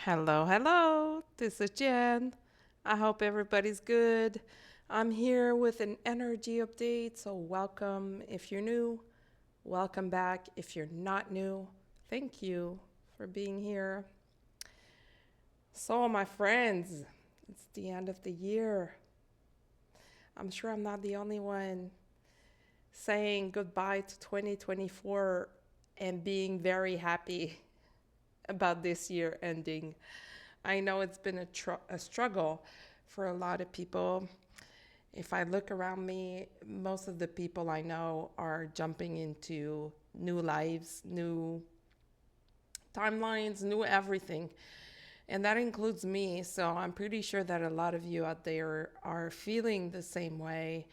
Hello, hello. This is Jen. I hope everybody's good. I'm here with an energy update, so welcome if you're new. Welcome back if you're not new. Thank you for being here. So, my friends, it's the end of the year. I'm sure I'm not the only one saying goodbye to 2024 and being very happy about this year ending. I know it's been a struggle for a lot of people. If I look around me, most of the people I know are jumping into new lives, new timelines, new everything. And that includes me. So I'm pretty sure that a lot of you out there are feeling the same way.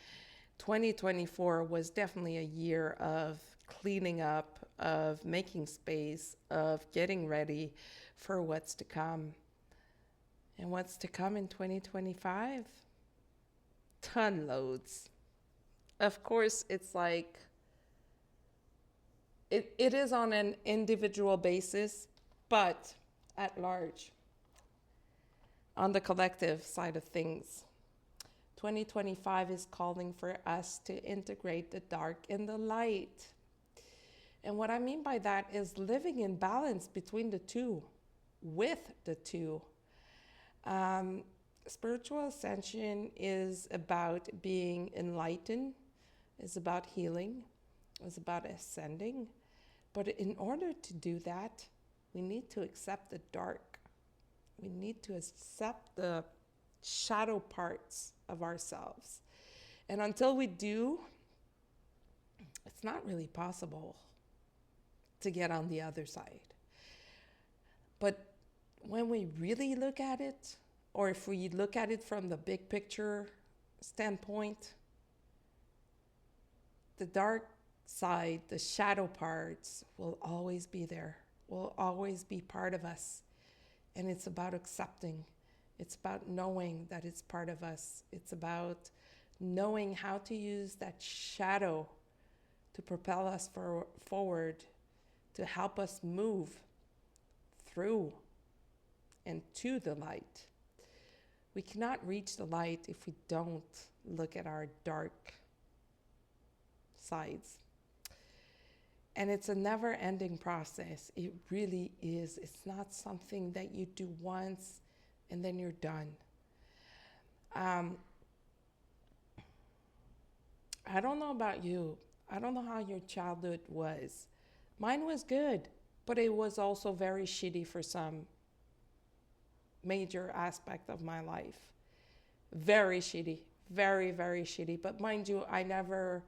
2024 was definitely a year of cleaning up, of making space, of getting ready for what's to come. And what's to come in 2025? Ton loads. Of course, it's like it is on an individual basis, but at large, on the collective side of things. 2025 is calling for us to integrate the dark and the light. And what I mean by that is living in balance between the two, with the two. Um, Spiritual ascension is about being enlightened, is about healing, is about ascending. But in order to do that, we need to accept the dark. We need to accept the shadow parts of ourselves. And until we do, it's not really possible to get on the other side. But when we really look at it, or if we look at it from the big picture standpoint, the dark side, the shadow parts will always be there, will always be part of us. And it's about accepting. It's about knowing that it's part of us. It's about knowing how to use that shadow to propel us forward, to help us move through and to the light. We cannot reach the light if we don't look at our dark sides. And it's a never ending process. It really is. It's not something that you do once and then you're done. I don't know about you. I don't know how your childhood was. Mine was good, but it was also very shitty for some major aspect of my life. Very shitty. Very, very shitty. But mind you, I never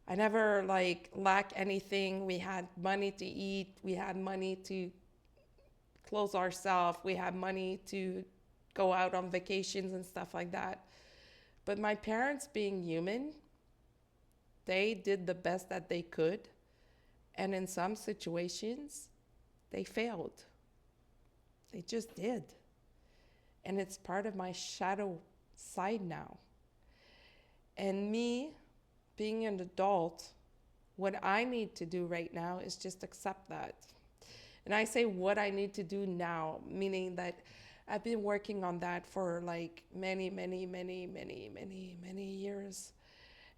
like lack anything. We had money to eat. We had money to clothe ourselves. We had money to go out on vacations and stuff like that. But my parents, being human, they did the best that they could. And in some situations, they failed. They just did. And it's part of my shadow side now. And me, being an adult, what I need to do right now is just accept that. And I say what I need to do now, meaning that I've been working on that for like many, many, many, many, many, many years.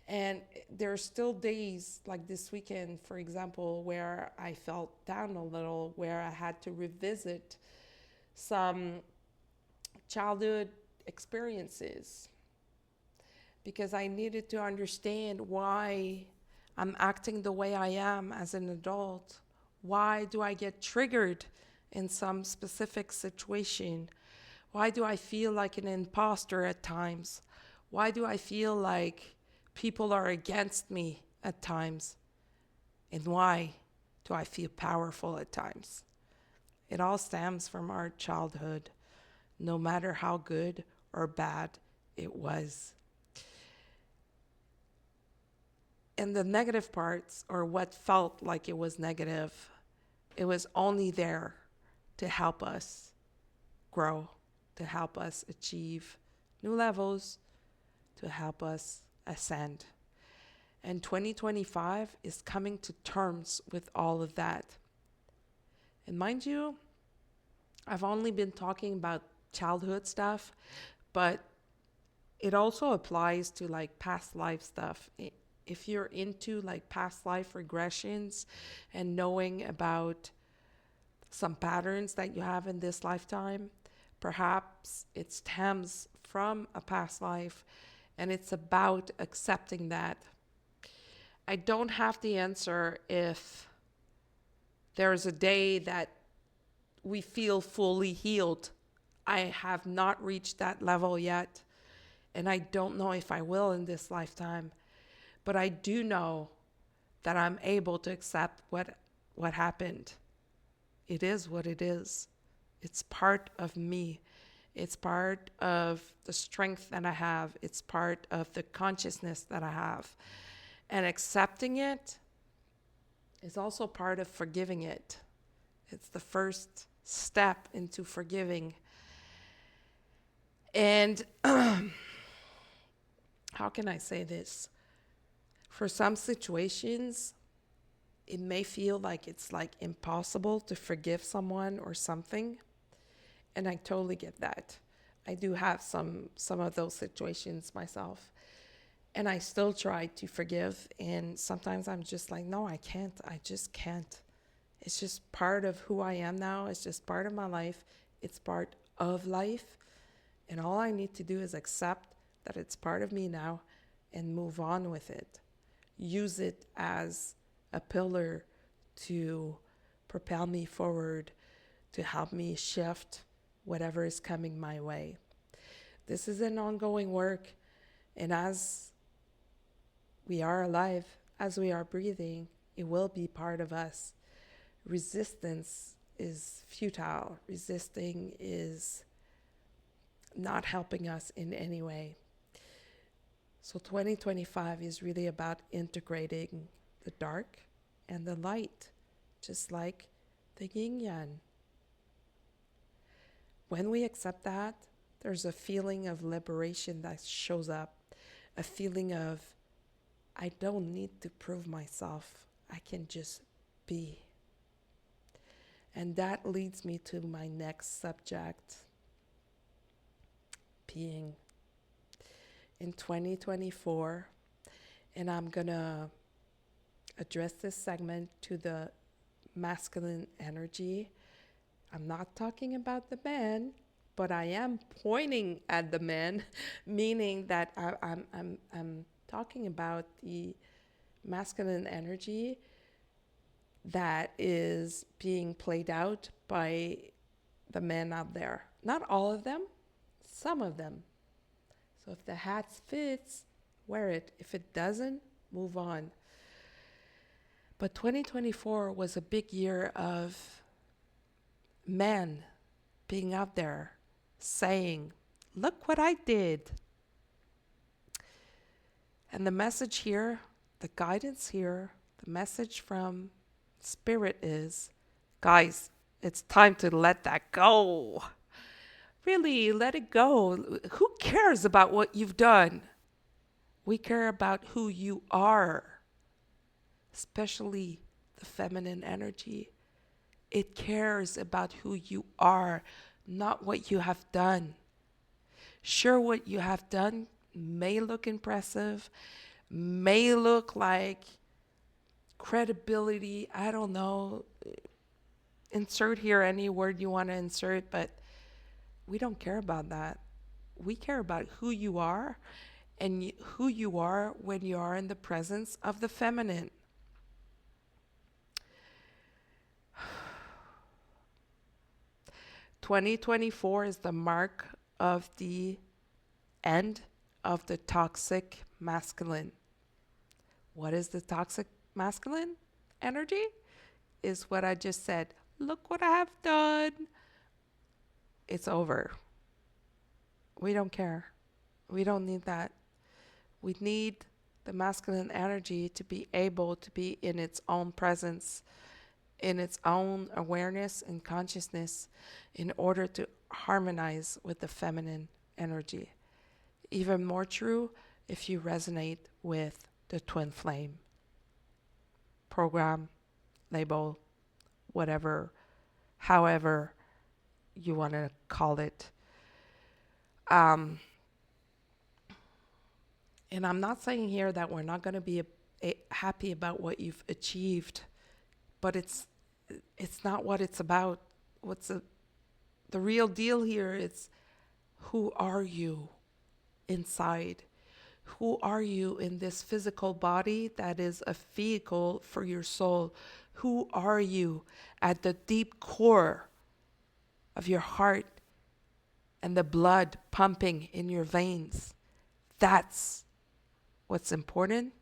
And there are still days like this weekend, for example, where I felt down a little, where I had to revisit some childhood experiences because I needed to understand why I'm acting the way I am as an adult. Why do I get triggered in some specific situation? Why do I feel like an imposter at times? Why do I feel like people are against me at times? And why do I feel powerful at times? It all stems from our childhood, no matter how good or bad it was. And the negative parts, or what felt like it was negative, it was only there to help us grow, to help us achieve new levels, to help us ascend. And 2025 is coming to terms with all of that. And mind you, I've only been talking about childhood stuff, but it also applies to like past life stuff. If you're into like past life regressions and knowing about some patterns that you have in this lifetime, perhaps it stems from a past life and it's about accepting that. I don't have the answer if there's a day that we feel fully healed. I have not reached that level yet, and I don't know if I will in this lifetime. But I do know that I'm able to accept what happened. It is what it is. It's part of me. It's part of the strength that I have. It's part of the consciousness that I have. And accepting it is also part of forgiving it. It's the first step into forgiving. And how can I say this? For some situations, it may feel like it's like impossible to forgive someone or something. And I totally get that. I do have some of those situations myself. And I still try to forgive. And sometimes I'm just like, no, I can't. I just can't. It's just part of who I am now. It's just part of my life. It's part of life. And all I need to do is accept that it's part of me now and move on with it. Use it as a pillar to propel me forward, to help me shift whatever is coming my way. This is an ongoing work. And as we are alive, as we are breathing, it will be part of us. Resistance is futile. Resisting is not helping us in any way. So 2025 is really about integrating the dark and the light, just like the yin yang. When we accept that, there's a feeling of liberation that shows up, a feeling of, I don't need to prove myself. I can just be. And that leads me to my next subject, being. In 2024, and I'm gonna address this segment to the masculine energy. I'm not talking about the man, but I am pointing at the man, meaning that I'm talking about the masculine energy that is being played out by the men out there. Not all of them, some of them. So if the hat fits, wear it. If it doesn't, move on. But 2024 was a big year of men being out there saying, look what I did. And the message here, the guidance here, the message from Spirit is, guys, it's time to let that go. Really, let it go. Who cares about what you've done? We care about who you are, especially the feminine energy. It cares about who you are, not what you have done. Sure, what you have done may look impressive, may look like credibility. I don't know. Insert here any word you want to insert, but we don't care about that. We care about who you are and who you are when you are in the presence of the feminine. "2024 is the mark of the end of the toxic masculine." What is the toxic masculine energy? Is what I just said. Look what I have done. It's over. We don't care. We don't need that. We need the masculine energy to be able to be in its own presence, in its own awareness and consciousness in order to harmonize with the feminine energy. Even more true if you resonate with the twin flame. Program, label, whatever, however you want to call it. Um, and I'm not saying here that we're not going to be happy about what you've achieved, but it's not what it's about. The real deal here is, who are you inside? Who are you in this physical body that is a vehicle for your soul? Who are you at the deep core of your heart and the blood pumping in your veins? That's what's important.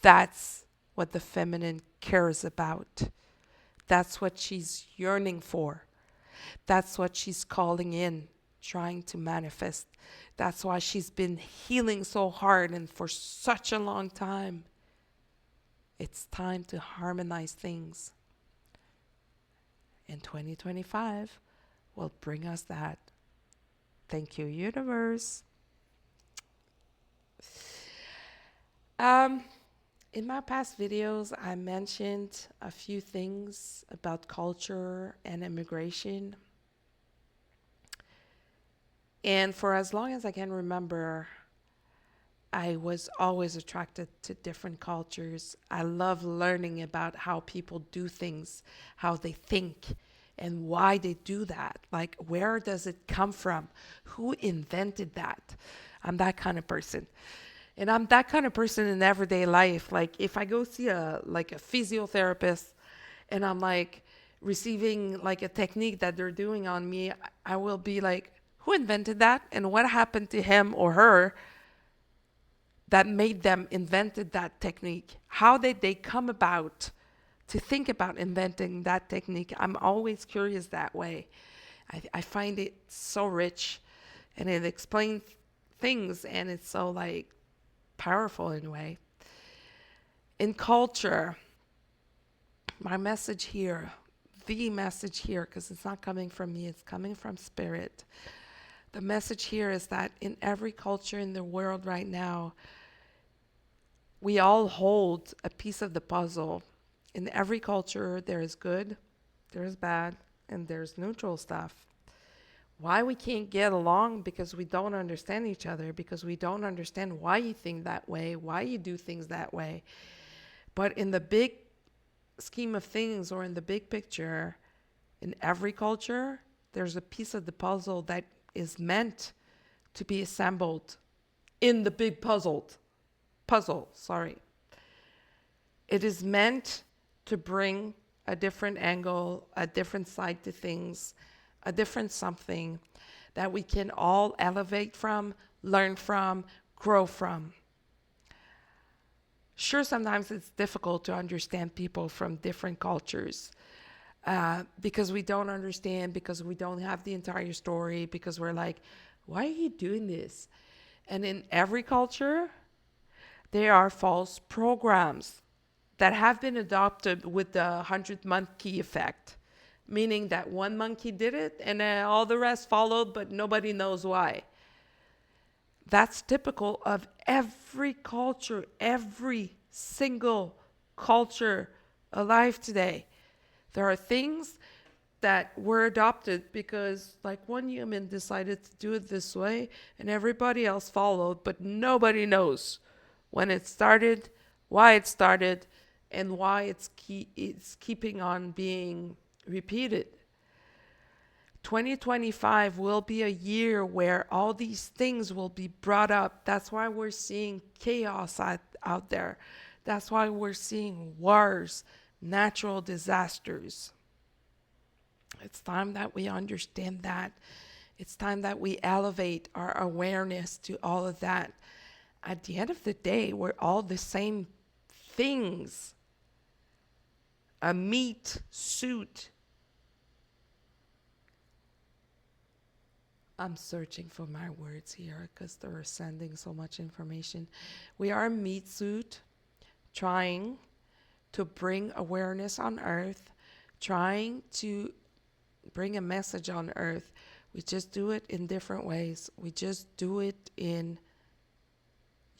That's what the feminine cares about. That's what she's yearning for. That's what she's calling in, trying to manifest. That's why she's been healing so hard and for such a long time. It's time to harmonize things. And 2025 will bring us that. Thank you, universe. In my past videos, I mentioned a few things about culture and immigration. And for as long as I can remember, I was always attracted to different cultures. I love learning about how people do things, how they think, and why they do that. Like, where does it come from? Who invented that? I'm that kind of person. And I'm that kind of person in everyday life. Like, if I go see a physiotherapist and I'm like receiving like a technique that they're doing on me, I will be like, who invented that? And what happened to him or her that made them invented that technique? How did they come about to think about inventing that technique? I'm always curious that way. I find it so rich, and it explains things, and it's so like powerful in a way. In culture, my message here, the message here, because it's not coming from me, it's coming from spirit. The message here is that in every culture in the world right now, we all hold a piece of the puzzle. In every culture, there is good, there is bad, and there's neutral stuff. Why we can't get along? Because we don't understand each other, because we don't understand why you think that way, why you do things that way. But in the big scheme of things, or in the big picture, in every culture, there's a piece of the puzzle that is meant to be assembled in the big puzzle. It is meant to bring a different angle, a different side to things, a different something that we can all elevate from, learn from, grow from. Sure, sometimes it's difficult to understand people from different cultures because we don't understand, because we don't have the entire story, because we're like, why are you doing this? And in every culture, there are false programs that have been adopted with the 100 monkey effect, meaning that one monkey did it and all the rest followed, but nobody knows why. That's typical of every culture, every single culture alive today. There are things that were adopted because like one human decided to do it this way and everybody else followed, but nobody knows when it started, why it started, and why it's keeping on being repeated. 2025 will be a year where all these things will be brought up. That's why we're seeing chaos out there. That's why we're seeing wars, natural disasters. It's time that we understand that. It's time that we elevate our awareness to all of that. At the end of the day, we're all the same things. A meat suit. I'm searching for my words here because they're sending so much information. We are a meat suit trying to bring awareness on earth, trying to bring a message on earth. We just do it in different ways. We just do it in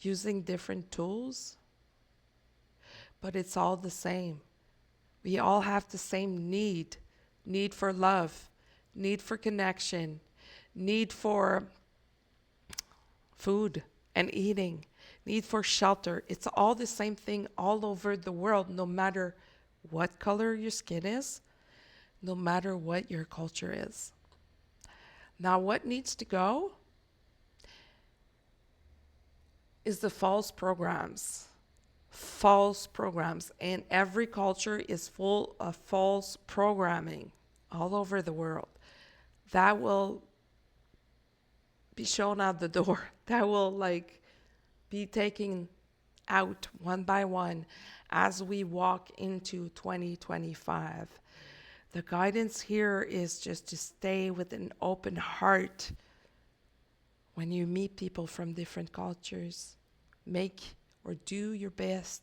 using different tools, but it's all the same. We all have the same need for love, need for connection, need for food and eating, need for shelter. It's all the same thing all over the world, no matter what color your skin is, no matter what your culture is. Now, what needs to go is the false programs. False programs. And every culture is full of false programming all over the world. That will be shown out the door. That will be taken out one by one as we walk into 2025. The guidance here is just to stay with an open heart when you meet people from different cultures. Make or do your best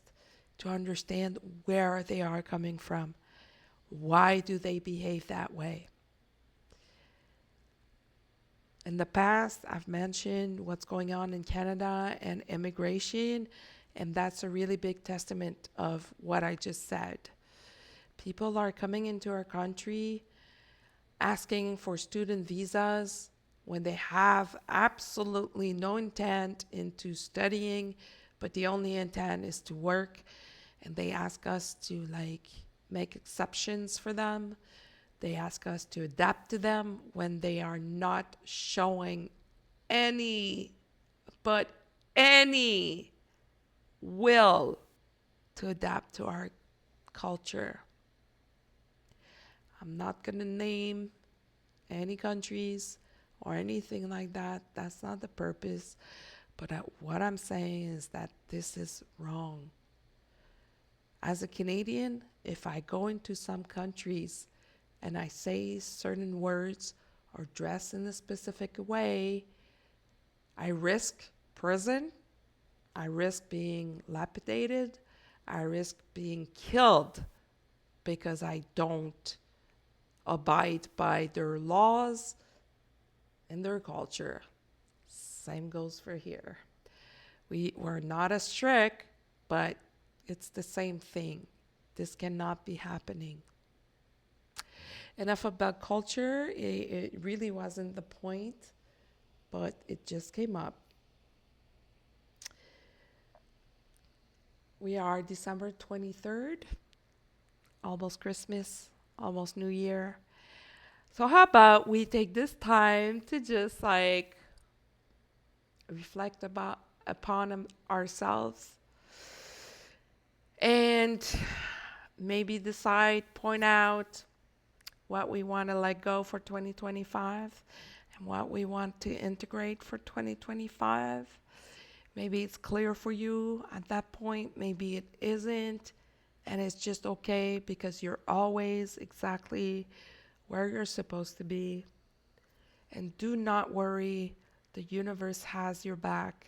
to understand where they are coming from. Why do they behave that way? In the past, I've mentioned what's going on in Canada and immigration, and that's a really big testament of what I just said. People are coming into our country asking for student visas when they have absolutely no intent into studying, but the only intent is to work, and they ask us to make exceptions for them. They ask us to adapt to them when they are not showing any will to adapt to our culture. I'm not going to name any countries or anything like that. That's not the purpose. But what I'm saying is that this is wrong. As a Canadian, if I go into some countries and I say certain words or dress in a specific way, I risk prison, I risk being lapidated, I risk being killed because I don't abide by their laws and their culture. Same goes for here. We're not as strict, but it's the same thing. This cannot be happening. Enough about culture. It really wasn't the point, but it just came up. We are December 23rd, almost Christmas, almost New Year. So how about we take this time to just reflect upon ourselves and maybe decide, point out what we want to let go for 2025 and what we want to integrate for 2025. Maybe it's clear for you at that point, maybe it isn't, and it's just okay because you're always exactly where you're supposed to be. And do not worry, the universe has your back.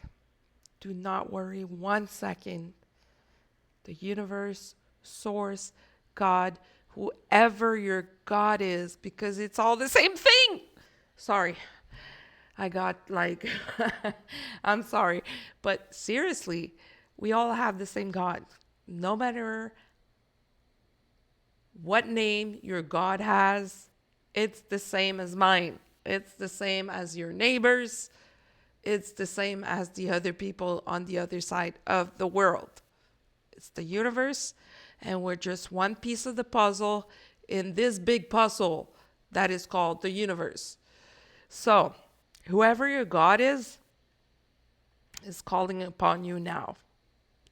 Do not worry 1 second. The universe, source, God, whoever your God is, because it's all the same thing. Sorry, I got I'm sorry. But seriously, we all have the same God. No matter what name your God has, it's the same as mine. It's the same as your neighbors. It's the same as the other people on the other side of the world. It's the universe, and we're just one piece of the puzzle in this big puzzle that is called the universe. So, whoever your God is calling upon you now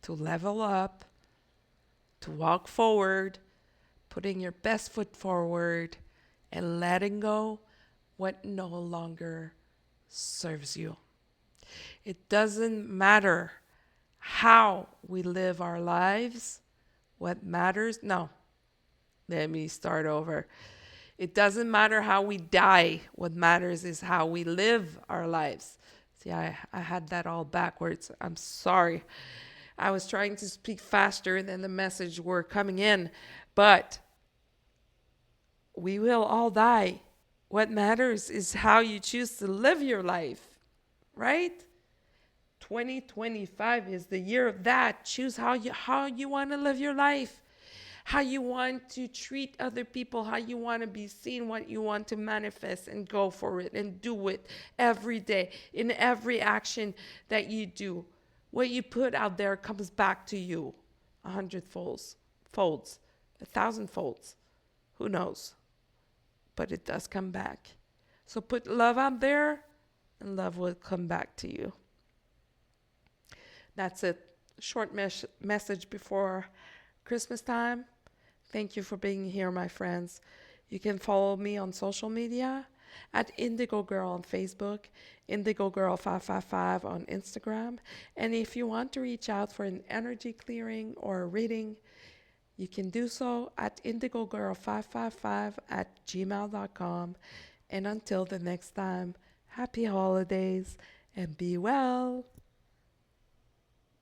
to level up, to walk forward, putting your best foot forward, and letting go what no longer serves you. It doesn't matter how we live our lives. What matters? No. Let me start over. It doesn't matter how we die. What matters is how we live our lives. See, I had that all backwards. I'm sorry. I was trying to speak faster than the message were coming in. But we will all die. What matters is how you choose to live your life, right? 2025 is the year of that. Choose how you want to live your life. how you want to treat other people, how you want to be seen, what you want to manifest, and go for it and do it every day in every action that you do. What you put out there comes back to you 100 folds, 1,000 folds. Who knows? But it does come back. So put love out there and love will come back to you. That's it. Short message before Christmas time. Thank you for being here, my friends. You can follow me on social media at Indigo Girl on Facebook, Indigo Girl 555 on Instagram. And if you want to reach out for an energy clearing or a reading, you can do so at indigogirl555@gmail.com. And until the next time, happy holidays and be well.